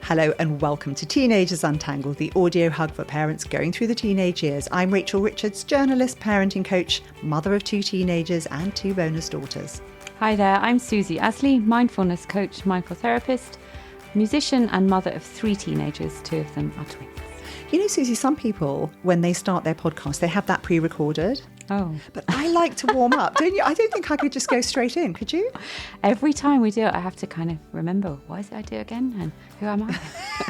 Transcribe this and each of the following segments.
Hello and welcome to Teenagers Untangled, the audio hug for parents going through the teenage years. I'm Rachel Richards, journalist, parenting coach, mother of 2 teenagers and 2 bonus daughters. Hi there, I'm Susie Asley, mindfulness coach, mindful therapist, musician and mother of 3 teenagers. 2 of them are twins. You know, Susie, some people, when they start their podcast, they have that pre-recorded. Oh. But I like to warm up, don't you? I don't think I could just go straight in, could you? Every time we do it, I have to kind of remember, what is it I do again? And who am I?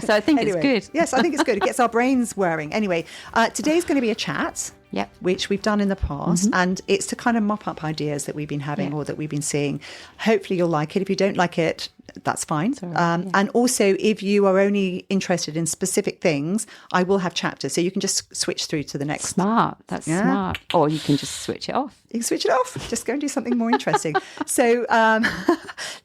So I think Anyway, it's good. Yes, I think it's good. It gets our brains whirring. Anyway, today's going to be a chat. Yep. Which we've done in the past, and it's to kind of mop up ideas that we've been having or that we've been seeing. Hopefully you'll like it. If you don't like it, that's fine. And also, if you are only interested in specific things, I will have chapters, so you can just switch through to the next. Smart. That's smart. Or you can just switch it off. You can switch it off. Just go and do something more interesting. So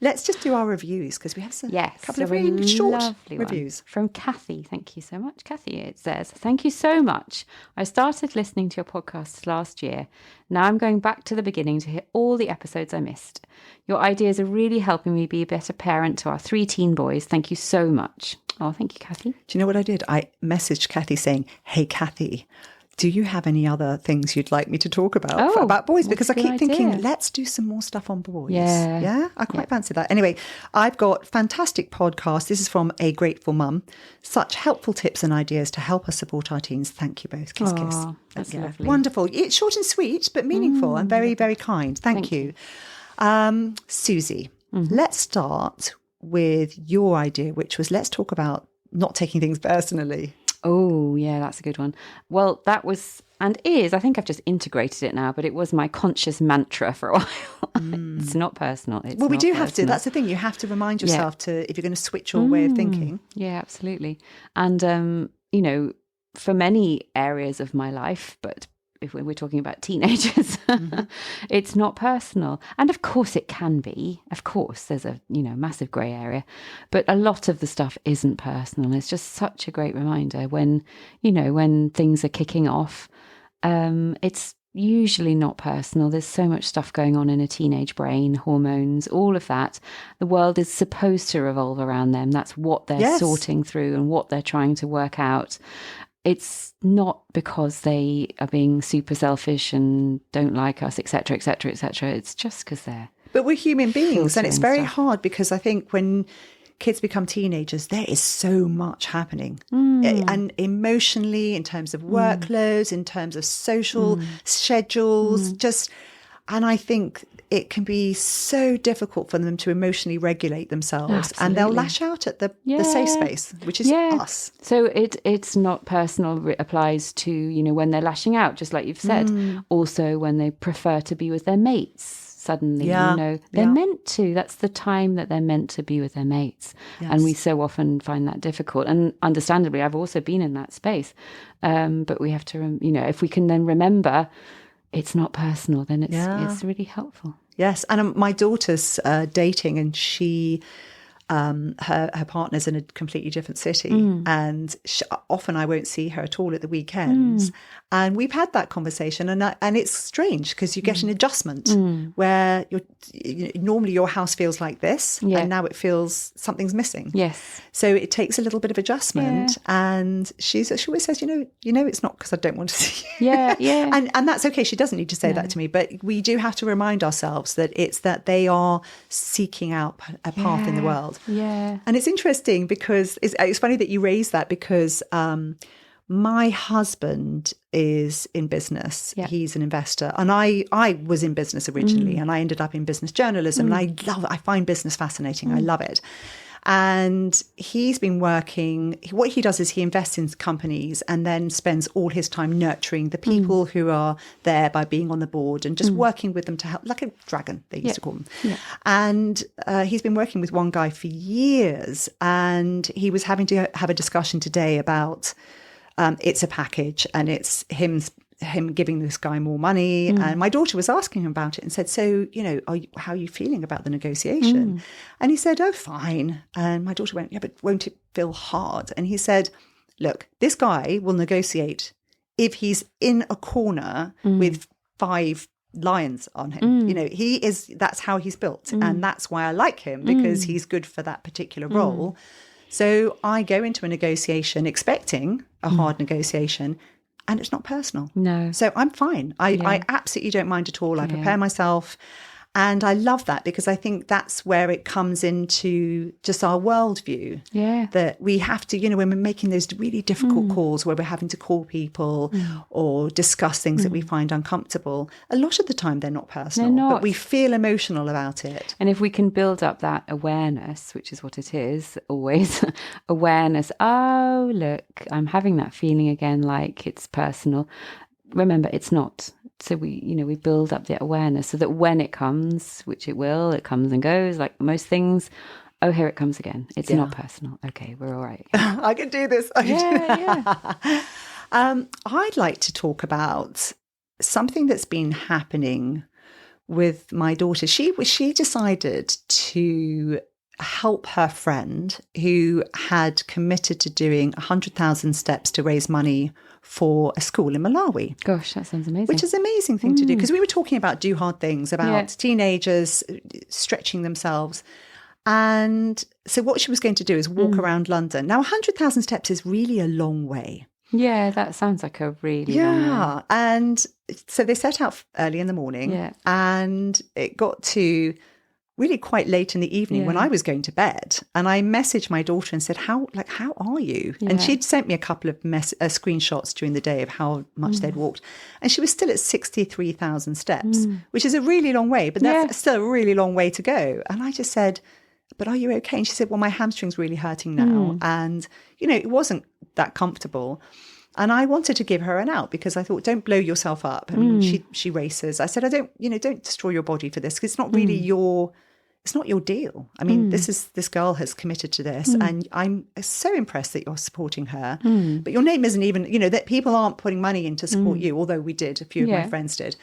let's just do our reviews, because we have a couple of really short reviews. From Kathy. Thank you so much, Kathy. It says, thank you so much. I started listening to your podcasts last year. Now I'm going back to the beginning to hear all the episodes I missed. Your ideas are really helping me be a better parent to our 3 teen boys. Thank you so much. Oh, thank you, Kathy. Do you know what I did? I messaged Kathy saying, hey, Kathy, do you have any other things you'd like me to talk about boys? Because I keep thinking, let's do some more stuff on boys. Yeah, I quite fancy that. Anyway, I've got fantastic podcasts. This is from A Grateful Mum. Such helpful tips and ideas to help us support our teens. Thank you both. Kiss, kiss. That's lovely. Wonderful. It's short and sweet, but meaningful and very, very kind. Thank you. Susie, let's start with your idea, which was let's talk about not taking things personally. Oh, yeah, that's a good one. Well, that was and is, I think I've just integrated it now, but it was my conscious mantra for a while. It's not personal. Well, we do have to. That's the thing. You have to remind yourself to, if you're going to switch your way of thinking. Yeah, absolutely. And, you know, for many areas of my life, but if we're talking about teenagers, it's not personal. And of course it can be. Of course, there's a, massive grey area. But a lot of the stuff isn't personal. It's just such a great reminder when things are kicking off. It's usually not personal. There's so much stuff going on in a teenage brain, hormones, all of that. The world is supposed to revolve around them. That's what they're sorting through and what they're trying to work out. It's not because they are being super selfish and don't like us, etc., etc., etc. It's just because they're... But we're human beings, and it's very hard because I think when kids become teenagers, there is so much happening. And emotionally, in terms of workloads, in terms of social schedules, and I think it can be so difficult for them to emotionally regulate themselves. And they'll lash out at the safe space, which is us. So it's not personal. It applies to, when they're lashing out, just like you've said. Also, when they prefer to be with their mates, suddenly, they're meant to. That's the time that they're meant to be with their mates. Yes. And we so often find that difficult. And understandably, I've also been in that space. But we have to, if we can then remember it's not personal, then it's really helpful. Yes, and my daughter's dating, and she, her partner's in a completely different city, and often I won't see her at all at the weekends. And we've had that conversation, and it's strange because you get an adjustment where normally your house feels like this, and now it feels something's missing. Yes. So it takes a little bit of adjustment, and she always says, it's not because I don't want to see you. And that's okay. She doesn't need to say that to me, but we do have to remind ourselves that it's that they are seeking out a path in the world. Yeah. And it's interesting because it's funny that you raised that because my husband is in business. Yeah. He's an investor. And I was in business originally, and I ended up in business journalism. And I find business fascinating. I love it. And he's been working, what he does is he invests in companies and then spends all his time nurturing the people who are there by being on the board and just working with them to help, like a dragon, they used to call them. Yeah. And he's been working with one guy for years, and he was having to have a discussion today about it's a package, and it's him giving this guy more money. And my daughter was asking him about it and said, so, how are you feeling about the negotiation? And he said, oh, fine. And my daughter went, yeah, but won't it feel hard? And he said, look, this guy will negotiate if he's in a corner with 5 lions on him. That's how he's built. And that's why I like him, because he's good for that particular role. So I go into a negotiation expecting a hard negotiation, and it's not personal. No. So I'm fine. I absolutely don't mind at all. I prepare myself. And I love that, because I think that's where it comes into just our worldview. Yeah. That we have to, when we're making those really difficult calls where we're having to call people or discuss things that we find uncomfortable, a lot of the time they're not personal, They're not. But we feel emotional about it. And if we can build up that awareness, which is what it is, always awareness, oh, look, I'm having that feeling again, like it's personal. Remember, it's not. So we build up the awareness so that when it comes, which it will, it comes and goes like most things. Oh, here it comes again. It's not personal. Okay, we're all right. I can do this. I'd like to talk about something that's been happening with my daughter. She decided to help her friend who had committed to doing 100,000 steps to raise money for a school in Malawi. Gosh, that sounds amazing. Which is an amazing thing to do, because we were talking about do hard things, about teenagers stretching themselves. And so what she was going to do is walk around London. Now, 100,000 steps is really a long way. Yeah, that sounds like a really long way. And so they set out early in the morning and it got to really quite late in the evening when I was going to bed, and I messaged my daughter and said, how are you? And she'd sent me a couple of screenshots during the day of how much they'd walked, and she was still at 63,000 steps, which is a really long way, but that's still a really long way to go. And I just said, but are you okay? And she said, well, my hamstring's really hurting now. And, it wasn't that comfortable. And I wanted to give her an out, because I thought, don't blow yourself up. I mean, she races. I said, don't destroy your body for this, because it's not really it's not your deal. I mean, this girl has committed to this, and I'm so impressed that you're supporting her. But your name isn't even, that people aren't putting money in to support you, although we did, a few of my friends did.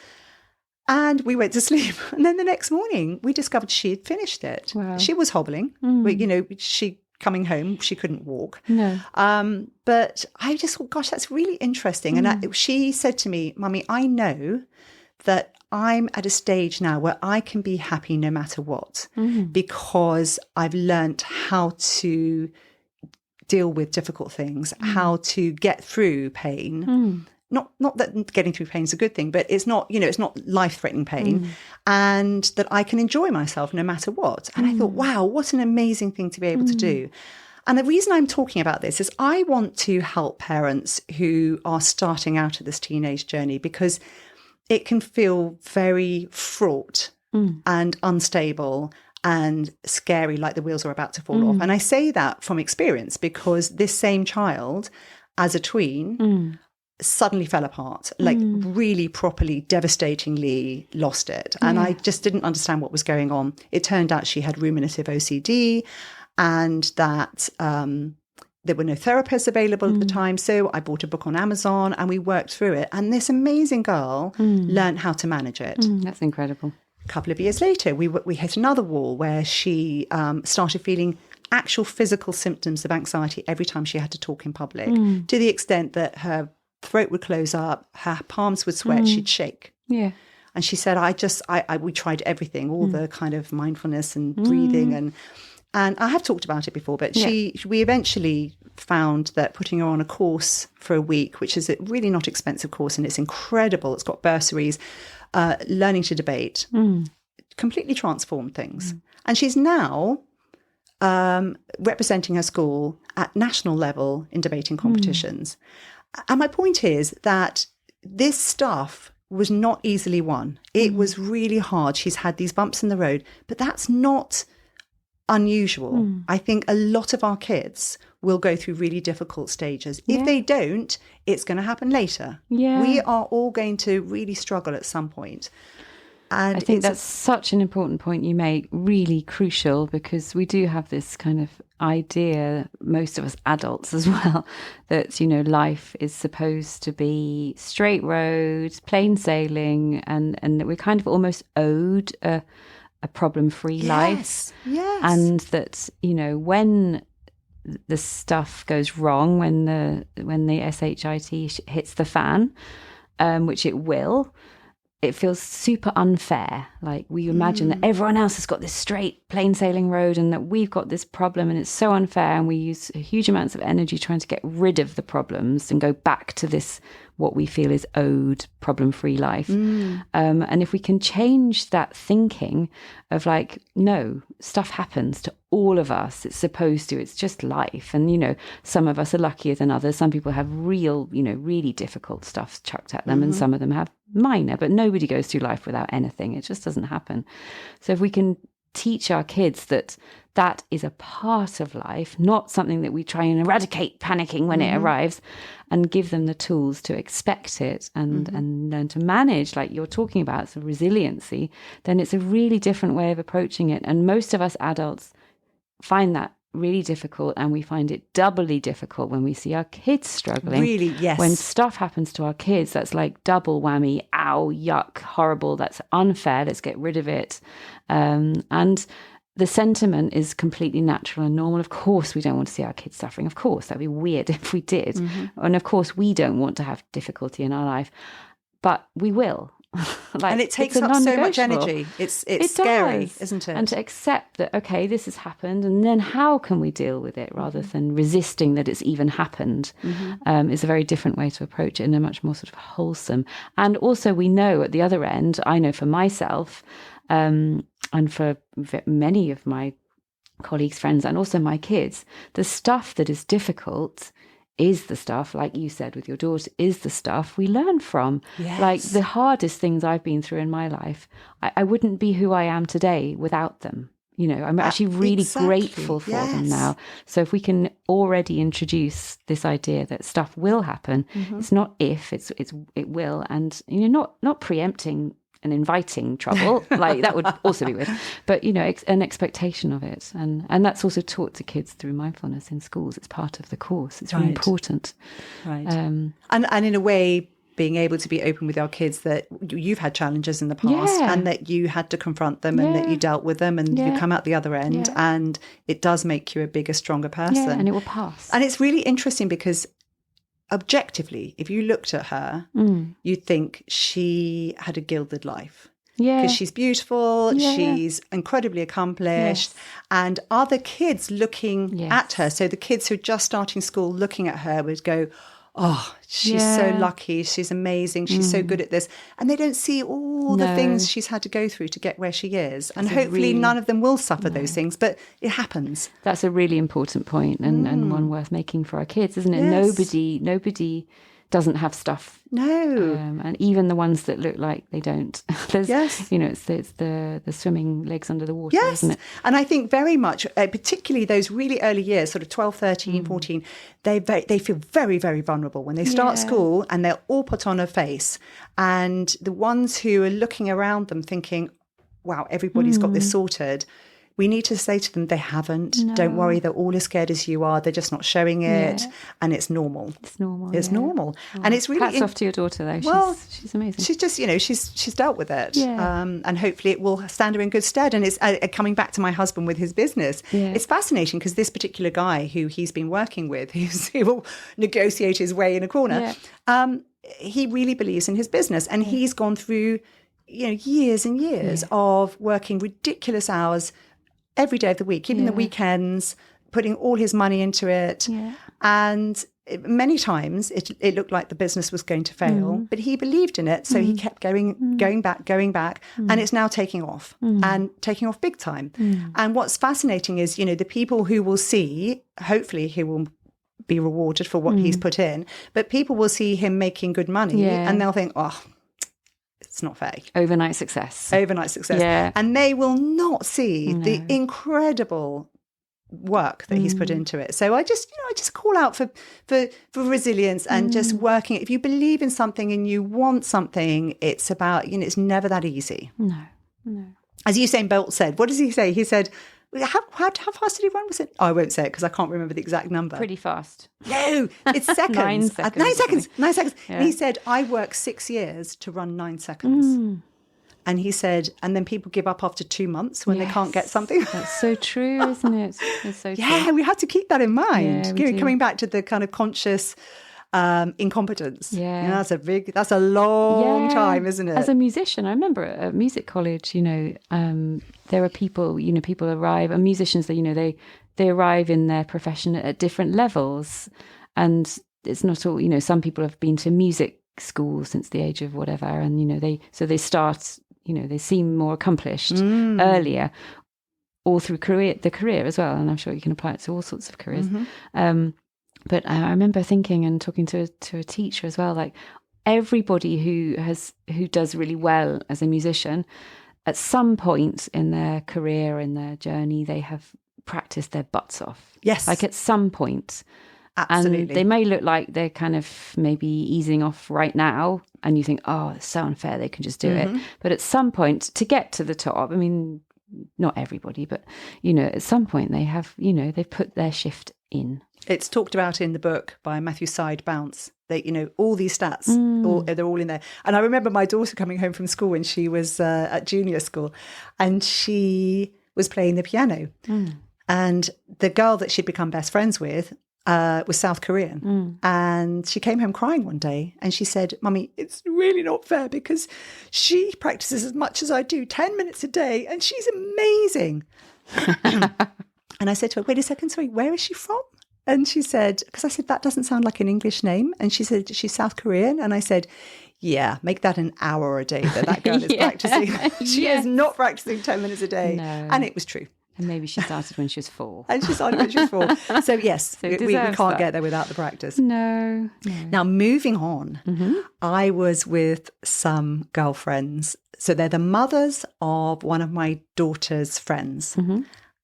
And we went to sleep. And then the next morning, we discovered she had finished it. Wow. She was hobbling. But, coming home, she couldn't walk. No. But I just thought, gosh, that's really interesting. And she said to me, Mummy, I know that I'm at a stage now where I can be happy no matter what, because I've learnt how to deal with difficult things, how to get through pain. Not that getting through pain is a good thing, but it's not, it's not life-threatening pain, and that I can enjoy myself no matter what. And I thought, wow, what an amazing thing to be able to do. And the reason I'm talking about this is I want to help parents who are starting out of this teenage journey, because it can feel very fraught and unstable and scary, like the wheels are about to fall off. And I say that from experience, because this same child, as a tween, suddenly fell apart, like really properly, devastatingly lost it. And I just didn't understand what was going on. It turned out she had ruminative OCD, and that there were no therapists available at the time. So I bought a book on Amazon and we worked through it. And this amazing girl learned how to manage it. That's incredible. A couple of years later, we hit another wall where she started feeling actual physical symptoms of anxiety every time she had to talk in public, to the extent that her throat would close up, her palms would sweat, she'd shake. Yeah. And she said, we tried everything, all the kind of mindfulness and breathing, and I have talked about it before, but we eventually found that putting her on a course for a week, which is a really not expensive course, and it's incredible. It's got bursaries, learning to debate, completely transformed things. And she's now representing her school at national level in debating competitions. And my point is that this stuff was not easily won. It was really hard. She's had these bumps in the road, but that's not unusual. I think a lot of our kids will go through really difficult stages. If they don't, it's going to happen later. We are all going to really struggle at some point. And I think that's such an important point you make, really crucial, because we do have this kind of idea, most of us adults as well, that, life is supposed to be straight roads, plain sailing, and that we're kind of almost owed a problem-free life. Yes. And that, when the stuff goes wrong, when the SHIT hits the fan, which it will, it feels super unfair. Like we imagine that everyone else has got this straight, plain sailing road and that we've got this problem and it's so unfair. And we use huge amounts of energy trying to get rid of the problems and go back to this, what we feel is owed problem-free life. And if we can change that thinking of like, no, stuff happens to all of us. It's supposed to, it's just life. And, you know, some of us are luckier than others. Some people have real, you know, really difficult stuff chucked at them and some of them have minor, but nobody goes through life without anything. It just doesn't happen. So if we can teach our kids that that is a part of life, not something that we try and eradicate panicking when it arrives, and give them the tools to expect it and learn to manage, like you're talking about, so resiliency, then it's a really different way of approaching it. And most of us adults find that really difficult, and we find it doubly difficult when we see our kids struggling. Really, yes. When stuff happens to our kids, that's like double whammy. Ow, yuck, horrible. That's unfair. Let's get rid of it. And the sentiment is completely natural and normal. Of course, we don't want to see our kids suffering. Of course, that'd be weird if we did. And of course, we don't want to have difficulty in our life, but we will. Like, and it takes up so much energy. It's scary, isn't it? And to accept that, okay, this has happened, and then how can we deal with it rather than resisting that it's even happened, is a very different way to approach it, and a much more sort of wholesome. And also we know at the other end, I know for myself, and for many of my colleagues, friends, and also my kids, the stuff that is difficult is the stuff, like you said with your daughter, is the stuff we learn from. Yes. Like the hardest things I've been through in my life, I wouldn't be who I am today without them. You know, I'm actually really grateful for them now. So if we can already introduce this idea that stuff will happen, it's not if, it will, and you know, not preempting and inviting trouble, like that would also be weird, but you know, an expectation of it, and that's also taught to kids through mindfulness in schools. It's part of the course. It's really important, right? And in a way, being able to be open with our kids that you've had challenges in the past and that you had to confront them and that you dealt with them and you come out the other end and it does make you a bigger, stronger person, and it will pass. And it's really interesting because objectively, if you looked at her, you'd think she had a gilded life. Yeah. Because she's beautiful, she's incredibly accomplished, and other kids looking at her, so the kids who are just starting school looking at her would go, oh, she's so lucky, she's amazing, she's so good at this. And they don't see all the things she's had to go through to get where she is. And hopefully none of them will suffer those things, but it happens. That's a really important point and one worth making for our kids, isn't it? Yes. Nobody doesn't have stuff. No. And even the ones that look like they don't. There's, you know, it's the swimming legs under the water, isn't it? And I think very much, particularly those really early years, sort of 12, 13, 14, they feel very, very vulnerable when they start school and they're all put on a face. And the ones who are looking around them thinking, wow, everybody's got this sorted, we need to say to them, they haven't. No. Don't worry, they're all as scared as you are. They're just not showing it. And it's normal. It's normal. It's normal. Oh. And it's really... Hats off to your daughter, though. She's amazing. She's just, you know, she's dealt with it. Yeah. And hopefully it will stand her in good stead. And it's coming back to my husband with his business. Yeah. It's fascinating because this particular guy who he's been working with, he will negotiate his way in a corner. Yeah. He really believes in his business. And he's gone through, you know, years and years of working ridiculous hours every day of the week, even the weekends, putting all his money into it. Yeah. And many times it looked like the business was going to fail, but he believed in it. So he kept going back. And it's now taking off and taking off big time. And what's fascinating is, you know, the people who will see, hopefully he will be rewarded for what he's put in, but people will see him making good money and they'll think, oh, it's not fair. Overnight success. Yeah. And they will not see the incredible work that he's put into it. So I just call out for resilience and just working. If you believe in something and you want something, it's about, you know, it's never that easy. No. As Usain Bolt said, what does he say? He said, how fast did he run? Was it? Oh, I won't say it because I can't remember the exact number. Pretty fast. No, it's seconds. 9 seconds. 9 seconds. Yeah. And he said, I worked 6 years to run 9 seconds. And he said, and then people give up after 2 months when they can't get something. That's so true, isn't it? It's so true. Yeah, we have to keep that in mind. Yeah, coming back to the kind of conscious incompetence. Yeah. That's a long time, isn't it? As a musician, I remember at music college, there are people, people arrive, and musicians that, they arrive in their profession at different levels. And it's not all, some people have been to music school since the age of whatever. And, they start, they seem more accomplished earlier, all through the career as well. And I'm sure you can apply it to all sorts of careers. But I remember thinking and talking to a teacher as well, like everybody who does really well as a musician, at some point in their career, in their journey, they have practiced their butts off. Yes. Like at some point. Absolutely. And they may look like they're kind of maybe easing off right now, and you think, oh, it's so unfair, they can just do it. But at some point, to get to the top, I mean, not everybody, but, at some point they have, they've put their shift in. It's talked about in the book by Matthew Side Bounce. They, all these stats, they're all in there. And I remember my daughter coming home from school when she was at junior school, and she was playing the piano. And the girl that she'd become best friends with was South Korean. And she came home crying one day, and she said, Mummy, it's really not fair because she practices as much as I do, 10 minutes a day, and she's amazing. And I said to her, wait a second, sorry, where is she from? And she said, because I said, that doesn't sound like an English name. And she said, she's South Korean. And I said, yeah, make that an hour a day that girl is practicing. She is not practicing 10 minutes a day. No. And it was true. And maybe she started when she was 4. And she started when she was 4. So yes, we can't get there without the practice. No. Now, moving on, I was with some girlfriends. So they're the mothers of one of my daughter's friends.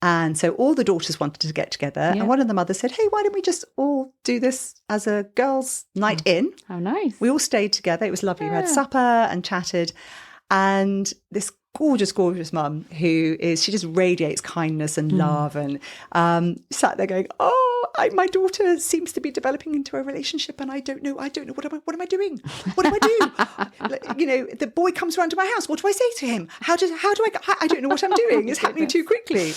And so all the daughters wanted to get together. And one of the mothers said, hey, why don't we just all do this as a girls' night in? How nice. We all stayed together. It was lovely. We had supper and chatted. And this gorgeous mum she just radiates kindness and love, and sat there going, my daughter seems to be developing into a relationship, and I don't know, what am I doing? What do I do? The boy comes around to my house. What do I say to him? How do I don't know what I'm doing. It's happening too quickly.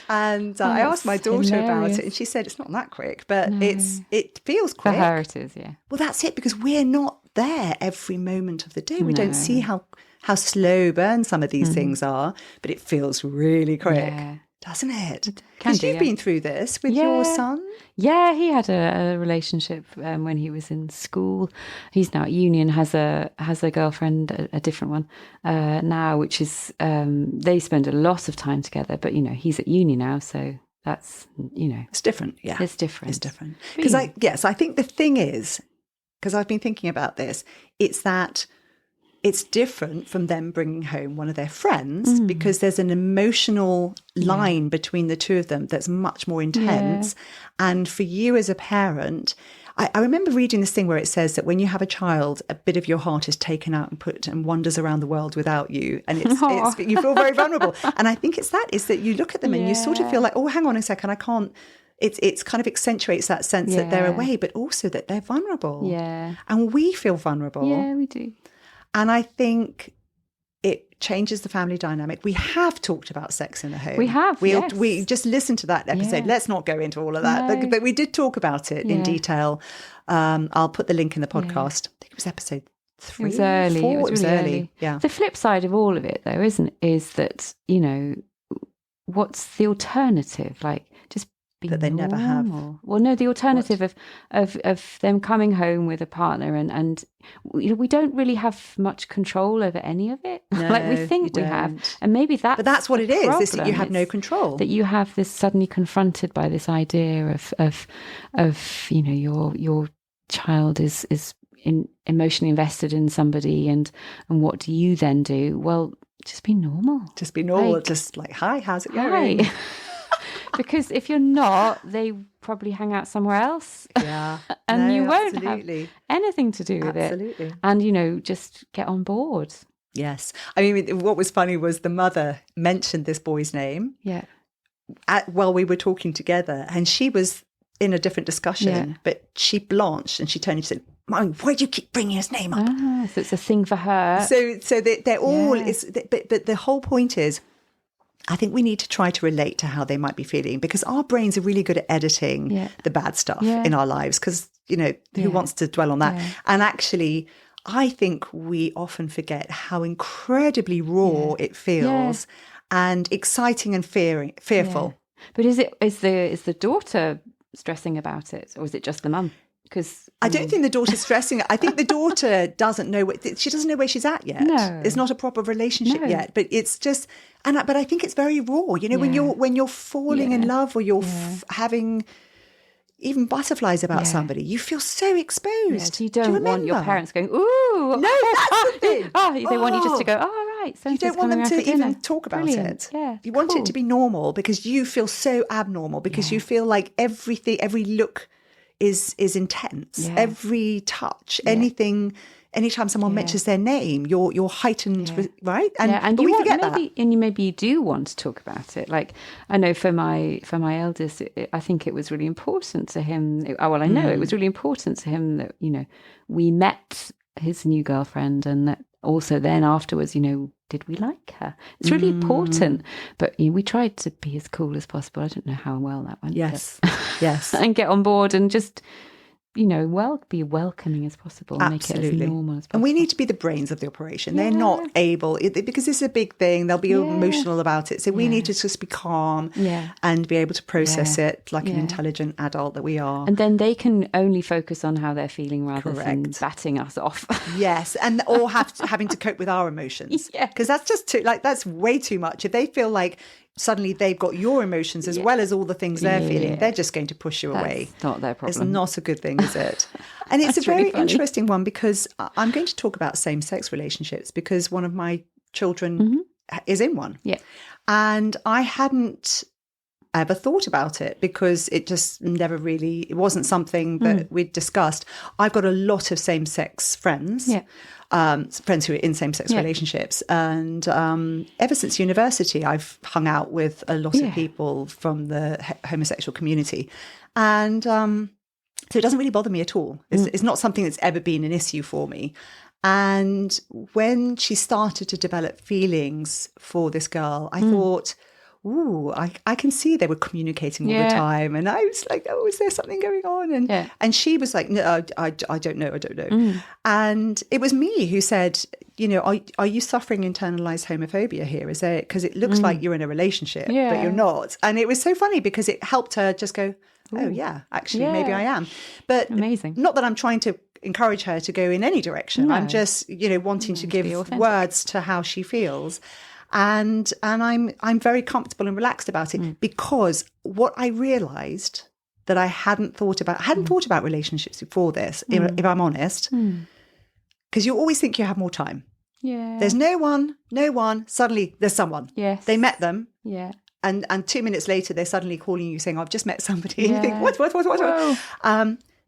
And I asked my daughter about it, and she said it's not that quick, but it feels quick. For her it is, yeah. Well, that's it, because we're not there every moment of the day. We don't see how slow burn some of these things are, but it feels really quick, doesn't it? Because you've been through this with your son. Yeah, he had a relationship when he was in school. He's now at uni and has a girlfriend, a different one now, which is they spend a lot of time together. But he's at uni now, so that's it's different. Yeah, it's different. It's different because I think the thing is, because I've been thinking about this, it's that. It's different from them bringing home one of their friends because there's an emotional line between the two of them that's much more intense. And for you as a parent, I remember reading this thing where it says that when you have a child, a bit of your heart is taken out and wanders around the world without you. And it's you feel very vulnerable. And I think is that you look at them and you sort of feel like, oh, hang on a second, I can't. It's kind of accentuates that sense that they're away, but also that they're vulnerable. Yeah. And we feel vulnerable. Yeah, we do. And I think it changes the family dynamic. We have talked about sex in the home. We have, We just listened to that episode. Yeah. Let's not go into all of that. No. But we did talk about it in detail. I'll put the link in the podcast. I think it was episode 3. It was early. 4. It was really early. Yeah. The flip side of all of it, though, is that, what's the alternative? Like, just that they never have. Well, no, the alternative of them coming home with a partner and we don't really have much control over any of it. No, like we think we have, and maybe that's what it is that you have no control. That you have this suddenly confronted by this idea of your child is emotionally invested in somebody, and what do you then do? Well, just be normal. Just be normal. Just like, hi, how's it going? Hi. Because if you're not, they probably hang out somewhere else. Yeah. And you won't have anything to do with it. And, just get on board. Yes. I mean, what was funny was the mother mentioned this boy's name. Yeah. While we were talking together, and she was in a different discussion, but she blanched and she turned and said, Mom, why do you keep bringing his name up? So it's a thing for her. So they're all, but the whole point is, I think we need to try to relate to how they might be feeling, because our brains are really good at editing the bad stuff in our lives, because, who wants to dwell on that? And actually, I think we often forget how incredibly raw it feels and exciting and fearful. But is the daughter stressing about it, or is it just the mum? Because I don't think the daughter's stressing it. I think the daughter doesn't know she doesn't know where she's at yet. No. It's not a proper relationship yet, but it's just, but I think it's very raw. When you're falling in love, or you're having even butterflies about somebody, you feel so exposed. You don't want your parents going, ooh. No, that's the thing. They want you just to go, right. So you don't want them to even talk about it. Yeah, you want it to be normal, because you feel so abnormal, because you feel like every look is intense. Every touch, anytime someone mentions their name, you're heightened, right? And but you we want, forget that. And maybe you do want to talk about it. Like, I know for my eldest, I think it was really important to him. I know it was really important to him that we met his new girlfriend, and that also then afterwards, did we like her? It's really important. But we tried to be as cool as possible. I don't know how well that went. Yes. And get on board and just be welcoming as possible. Absolutely. Make it as normal as possible. And we need to be the brains of the operation. They're not able, because this is a big thing, they'll be emotional about it. So we need to just be calm and be able to process it like an intelligent adult that we are. And then they can only focus on how they're feeling rather than batting us off. Yes, or having to cope with our emotions. Because that's just that's way too much. If they feel like suddenly they've got your emotions as well as all the things they're feeling, they're just going to push you away. It's not their problem. It's not a good thing, is it? And it's a very interesting one, because I'm going to talk about same-sex relationships, because one of my children is in one. Yeah. And I hadn't ever thought about it, because it just it wasn't something that we'd discussed. I've got a lot of same-sex friends. Yeah. Friends who are in same-sex relationships, and ever since university I've hung out with a lot of people from the homosexual community, and so it doesn't really bother me at all. It's not something that's ever been an issue for me. And when she started to develop feelings for this girl, I thought, ooh, I can see they were communicating all the time. And I was like, oh, is there something going on? And she was like, no, I don't know. And it was me who said, are you suffering internalized homophobia here? Is there, because it looks like you're in a relationship, but you're not. And it was so funny, because it helped her just go, oh yeah, actually, maybe I am. But amazing. Not that I'm trying to encourage her to go in any direction. No. I'm just, wanting to give words to how she feels. And I'm very comfortable and relaxed about it, because what I realised that I hadn't thought about relationships before this, if I'm honest, because you always think you have more time. Yeah. There's no one, suddenly there's someone. Yes. They met them. Yeah. And 2 minutes later, they're suddenly calling you saying, I've just met somebody. And you think, what?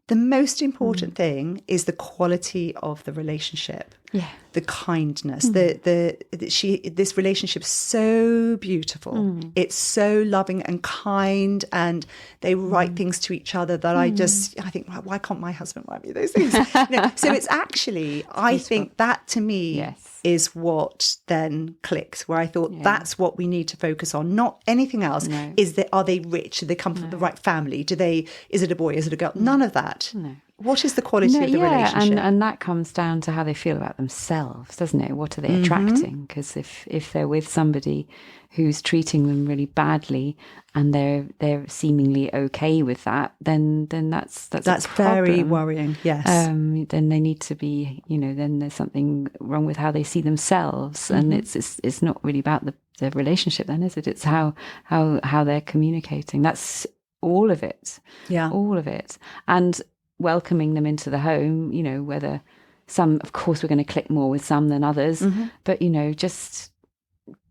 The most important thing is the quality of the relationship. Yeah. The kindness. This relationship is so beautiful. It's so loving and kind, and they write things to each other that I think, why can't my husband write me those things? So it's actually, I think that to me is what then clicked, where I thought that's what we need to focus on, not anything else. No. Are they rich? Do they come from the right family? Is it a boy? Is it a girl? None of that. No. What is the quality of the relationship? And that comes down to how they feel about themselves, doesn't it? What are they attracting? Because if they're with somebody who's treating them really badly and they're seemingly okay with that, then that's very worrying. Yes. Then they need to be, then there's something wrong with how they see themselves, and it's not really about the relationship, then, is it? It's how they're communicating. That's all of it. Yeah, all of it. And welcoming them into the home, whether some, of course, we're going to click more with some than others, but, just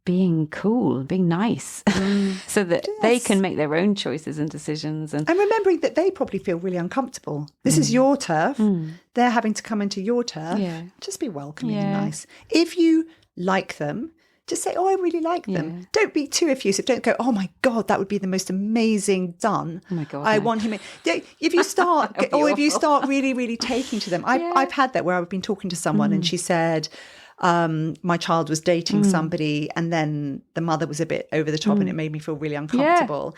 being cool, being nice, so that they can make their own choices and decisions. And remembering that they probably feel really uncomfortable. This is your turf. They're having to come into your turf. Yeah. Just be welcoming and nice. If you like them, just say, oh, I really like them. Yeah. Don't be too effusive. Don't go, oh my God, that would be the most amazing done. Oh my God. I want him in. If you start, if you start really, really taking to them. I've had that where I've been talking to someone and she said, my child was dating somebody and then the mother was a bit over the top and it made me feel really uncomfortable.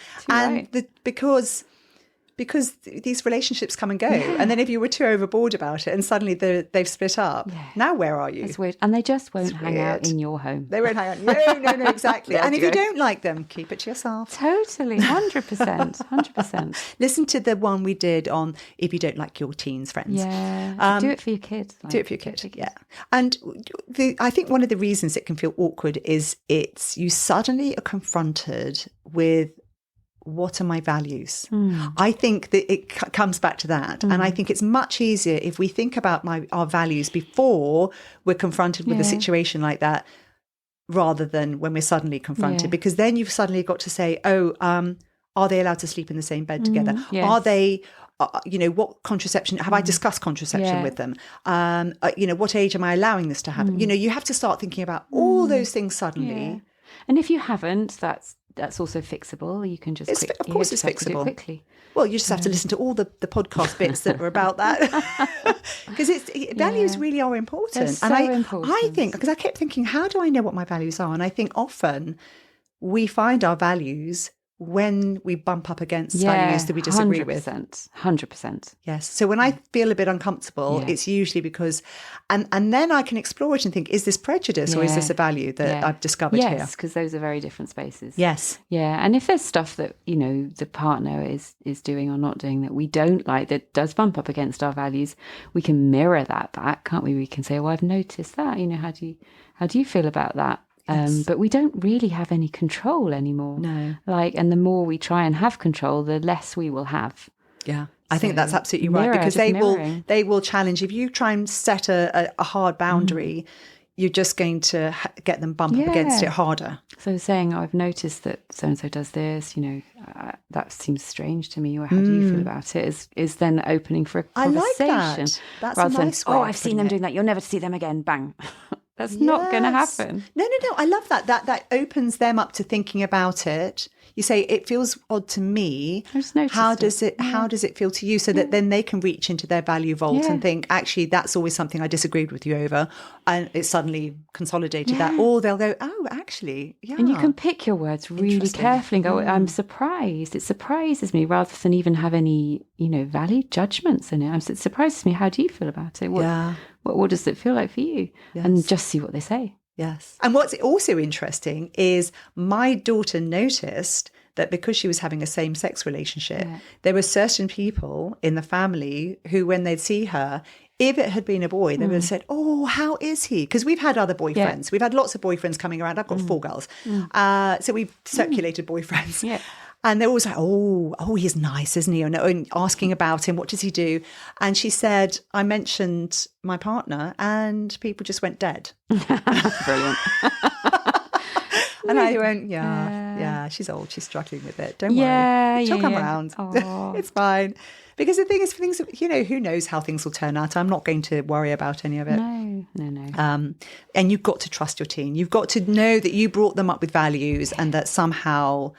Because these relationships come and go. Yeah. And then if you were too overboard about it and suddenly they've split up, now where are you? It's weird. And they just won't hang out in your home. They won't hang out. No, exactly. And if you don't like them, keep it to yourself. Totally, 100%, 100%. Listen to the one we did on if you don't like your teens friends. Yeah, do it for your kids. Do it for your kid, yeah. And I think one of the reasons it can feel awkward is you suddenly are confronted with, what are my values? I think that it comes back to that. And I think it's much easier if we think about our values before we're confronted with a situation like that, rather than when we're suddenly confronted, because then you've suddenly got to say, are they allowed to sleep in the same bed together? Yes. Are they, what contraception, have I discussed contraception with them? What age am I allowing this to happen? You have to start thinking about all those things suddenly. Yeah. And if you haven't, that's also fixable. You can just it's fixable quickly. Well, you just have to listen to all the podcast bits that are about that, because values really are important. Important. I think, because I kept thinking, how do I know what my values are? And I think often we find our values when we bump up against values that we disagree with. 100%. Yes. So when I feel a bit uncomfortable, it's usually because, and then I can explore it and think, is this prejudice or is this a value that I've discovered here? Yes, because those are very different spaces. Yes. Yeah. And if there's stuff that, the partner is doing or not doing that we don't like, that does bump up against our values, we can mirror that back, can't we? We can say, well, I've noticed that, how do you feel about that? But we don't really have any control anymore. No. And the more we try and have control, the less we will have. Yeah. I think that's absolutely right, because they will challenge. If you try and set a hard boundary, you're just going to get them bump up against it harder. So saying, I've noticed that so-and-so does this, that seems strange to me, or how do you feel about it, is then opening for a conversation. I like that. That's rather a nice than, way I've seen them doing that, you'll never see them again, bang. That's not going to happen. No. I love that. That opens them up to thinking about it. You say, it feels odd to me. How does it feel to you? So that then they can reach into their value vault and think, actually, that's always something I disagreed with you over. And it suddenly consolidated that. Or they'll go, oh, actually, yeah. And you can pick your words really carefully and go, I'm surprised. It surprises me, rather than even have any, value judgments in it. It surprises me. How do you feel about it? What does it feel like for you? Yes. And just see what they say. Yes. And what's also interesting is my daughter noticed that because she was having a same-sex relationship, there were certain people in the family who, when they'd see her, if it had been a boy, they would have said, oh, how is he? Because we've had other boyfriends. Yeah. We've had lots of boyfriends coming around. I've got 4 girls. So we've circulated boyfriends. Yeah. And they're always like, oh, he's nice, isn't he? And asking about him, what does he do? And she said, I mentioned my partner and people just went dead. Brilliant. And I went, yeah, she's old. She's struggling with it. Don't worry. She'll come around. It's fine. Because the thing is, for things, who knows how things will turn out. I'm not going to worry about any of it. No. And you've got to trust your teen. You've got to know that you brought them up with values and that somehow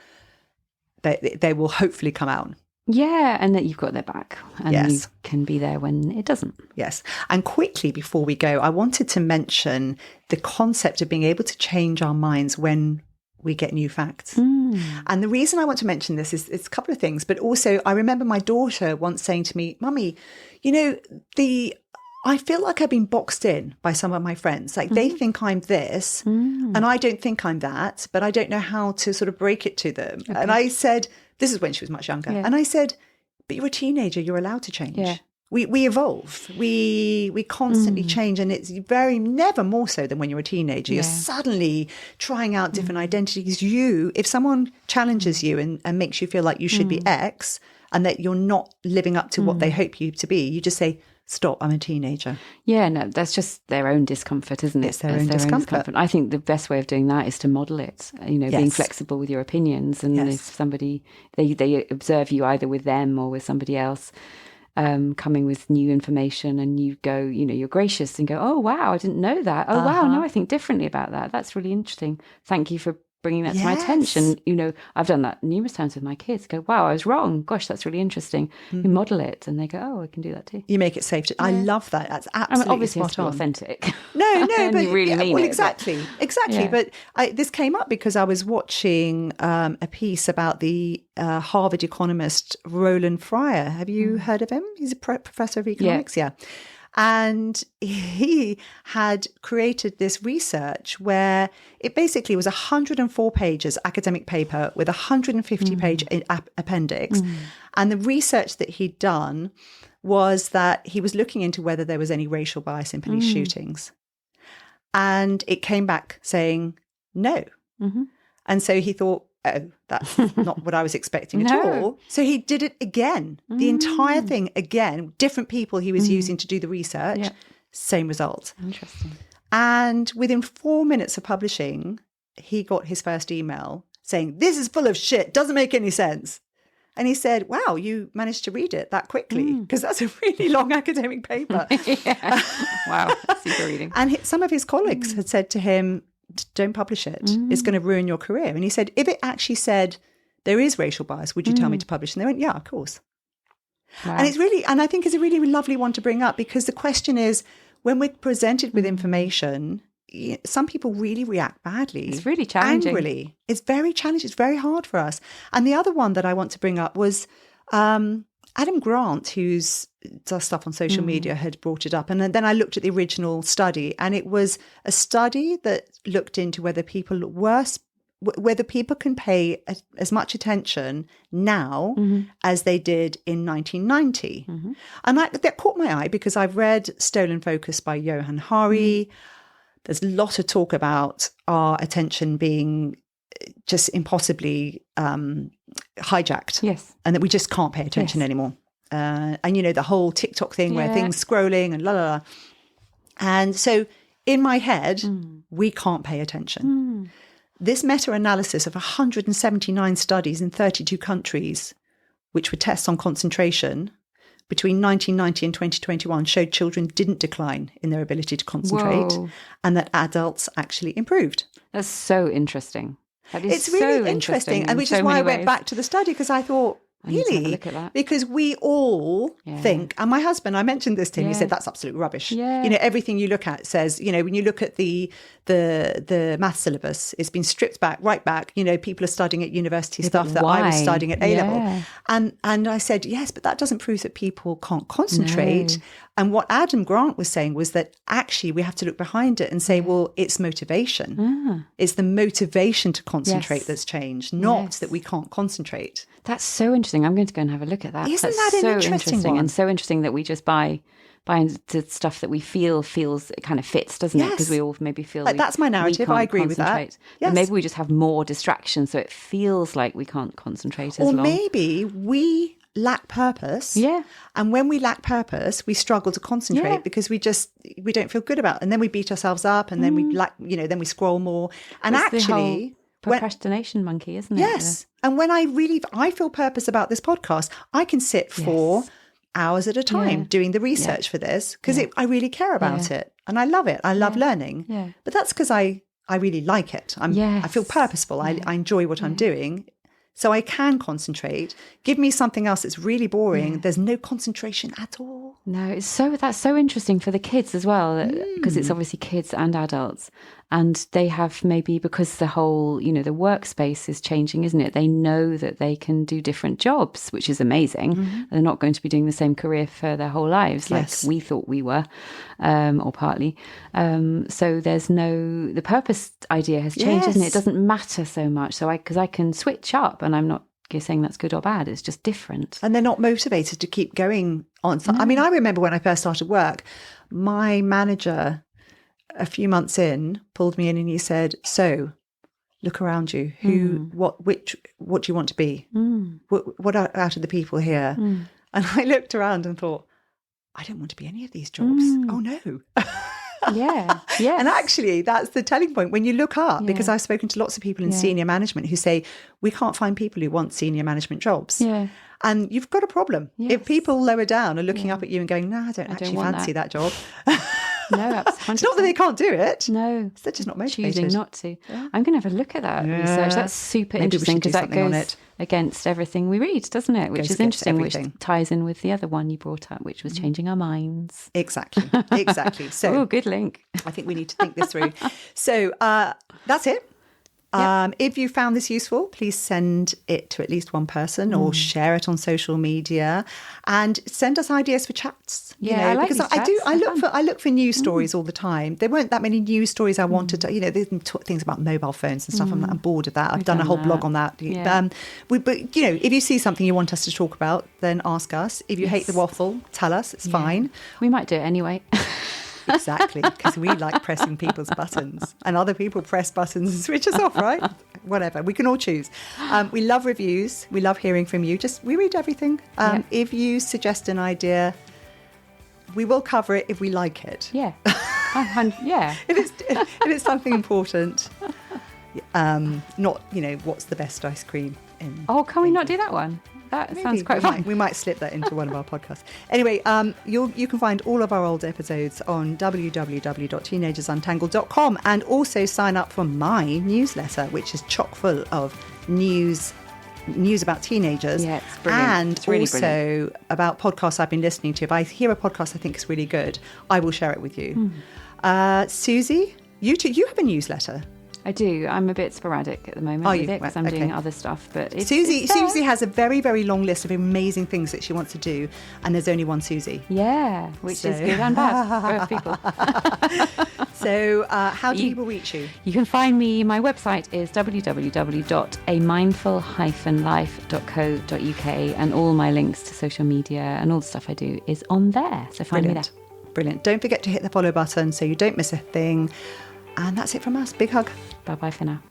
they will hopefully come out. Yeah, and that you've got their back and you can be there when it doesn't. Yes. And quickly before we go, I wanted to mention the concept of being able to change our minds when we get new facts. And the reason I want to mention this is it's a couple of things, but also I remember my daughter once saying to me, Mummy, I feel like I've been boxed in by some of my friends. Like they think I'm this and I don't think I'm that, but I don't know how to sort of break it to them. Okay. And I said, this is when she was much younger. Yeah. And I said, but you're a teenager, you're allowed to change. Yeah. We evolve. We constantly change, and it's never more so than when you're a teenager. You're suddenly trying out different identities. If someone challenges you and makes you feel like you should be X and that you're not living up to what they hope you to be, you just say, stop, I'm a teenager. Yeah, no, that's just their own discomfort, isn't it? It's their own discomfort. I think the best way of doing that is to model it, being flexible with your opinions. And if somebody, they observe you either with them or with somebody else, coming with new information, and you go, you're gracious and go, oh, wow, I didn't know that. Oh, wow, no, I think differently about that. That's really interesting. Thank you for bringing that to my attention. You know, I've done that numerous times with my kids. Go, wow, I was wrong. Gosh, that's really interesting. You model it and they go, oh, I can do that too. You make it safe. I love that. That's absolutely obviously spot on. Authentic. No, but you really mean it. Exactly. But this came up because I was watching a piece about the Harvard economist Roland Fryer. Have you heard of him? He's a professor of economics. Yeah. And he had created this research where it basically was 104 pages academic paper with a 150-page appendix. And the research that he'd done was that he was looking into whether there was any racial bias in police shootings. And it came back saying no. And so he thought, oh, that's not what I was expecting at all. So he did it again, the entire thing again, different people he was using to do the research, same result. Interesting. And within 4 minutes of publishing, he got his first email saying, this is full of shit, doesn't make any sense. And he said, wow, you managed to read it that quickly, because that's a really long academic paper. Wow, super reading. And some of his colleagues had said to him, don't publish it. It's going to ruin your career. And he said, if it actually said there is racial bias, would you tell me to publish? And they went, yeah, of course. Wow. And it's really, and I think it's a really lovely one to bring up, because the question is, when we're presented with information, some people really react badly. It's really challenging. Angrily. It's very challenging. It's very hard for us. And the other one that I want to bring up was Adam Grant, who does stuff on social media, had brought it up. And then I looked at the original study, and it was a study that looked into whether people can pay as much attention now as they did in 1990. And that caught my eye because I've read Stolen Focus by Johann Hari. There's a lot of talk about our attention being just impossibly hijacked. Yes. And that we just can't pay attention anymore. And, you know, the whole TikTok thing where things scrolling and la la la. And so in my head, we can't pay attention. This meta-analysis of 179 studies in 32 countries, which were tests on concentration between 1990 and 2021, showed children didn't decline in their ability to concentrate. Whoa. And that adults actually improved. That's so interesting. That is It's really so interesting. And which is why I went back to the study, because I thought, really? Look at that. Because we all think, and my husband, I mentioned this to him, he said, that's absolute rubbish. Yeah. You know, everything you look at says, you know, when you look at the math syllabus, it's been stripped back, right back. You know, people are studying at university stuff that I was studying at A-level. And I said, yes, but that doesn't prove that people can't concentrate. No. And what Adam Grant was saying was that actually we have to look behind it and say, well, it's motivation. It's the motivation to concentrate that's changed, not that we can't concentrate. That's so interesting. I'm going to go and have a look at that. Isn't That's that an so interesting one? And so interesting that we just buy into stuff that we feels it kind of fits, doesn't it? Because we all maybe feel like that's my narrative. I agree with that. Yes. And maybe we just have more distractions, so it feels like we can't concentrate as long. Or maybe we lack purpose. Yeah. And when we lack purpose, we struggle to concentrate because we don't feel good about it. And then we beat ourselves up, and then we then we scroll more. And it's actually, procrastination monkey, isn't it? Yes. And when I feel purpose about this podcast, I can sit for hours at a time doing the research for this, because I really care about it and I love it. I love learning. Yeah. But that's because I really like it. I feel purposeful. I enjoy what I'm doing. So I can concentrate. Give me something else that's really boring. There's no concentration at all. No, that's so interesting for the kids as well, because it's obviously kids and adults. And they have maybe, because the whole, the workspace is changing, isn't it? They know that they can do different jobs, which is amazing. Mm-hmm. They're not going to be doing the same career for their whole lives, like we thought we were, or partly. So the purpose idea has changed, isn't it? It doesn't matter so much. So because I can switch up, and I'm not saying that's good or bad. It's just different. And they're not motivated to keep going on. No. I mean, I remember when I first started work, my manager, a few months in, pulled me in and he said, so look around you. What do you want to be? What are out of the people here? And I looked around and thought, I don't want to be any of these jobs. Oh no. Yeah. And actually, that's the telling point when you look up, because I've spoken to lots of people in senior management who say, we can't find people who want senior management jobs. Yeah. And you've got a problem. Yes. If people lower down are looking up at you and going, no, I don't actually fancy that job. No, absolutely. It's not that they can't do it. No. They're just not motivated. Choosing not to. Yeah. I'm going to have a look at that research. That's super interesting because that goes against everything we read, doesn't it? Which is interesting, which ties in with the other one you brought up, which was changing our minds. Exactly. So, good link. I think we need to think this through. So that's it. If you found this useful, please send it to at least one person or share it on social media and send us ideas for chats. I like because these chats. I look for news stories all the time. There weren't that many news stories I wanted to, there's things about mobile phones and stuff. I'm bored of that. I've done a whole blog on that. Yeah. But if you see something you want us to talk about, then ask us. If you hate the waffle, tell us. It's fine. We might do it anyway. Exactly, because we like pressing people's buttons and other people press buttons and switch us off, right? Whatever, we can all choose. We love reviews. We love hearing from you. We read everything. If you suggest an idea, we will cover it if we like it. Yeah. If it's something important, not, what's the best ice cream in... Oh, can we not do that one? That sounds quite fun. We might slip that into one of our podcasts. Anyway, you can find all of our old episodes on www.teenagersuntangled.com and also sign up for my newsletter, which is chock full of news about teenagers. Yeah, it's brilliant. And it's really also brilliant. about podcasts I've been listening to. If I hear a podcast I think is really good, I will share it with you. Susie, you have a newsletter. I do. I'm a bit sporadic at the moment with it because I'm doing other stuff. But Susie has a very, very long list of amazing things that she wants to do, and there's only one Susie. Yeah, which is good and bad for people. So how do people reach you? You can find me. My website is www.amindfullife.co.uk, and all my links to social media and all the stuff I do is on there. So find me there. Brilliant. Don't forget to hit the follow button so you don't miss a thing. And that's it from us. Big hug. Bye-bye for now.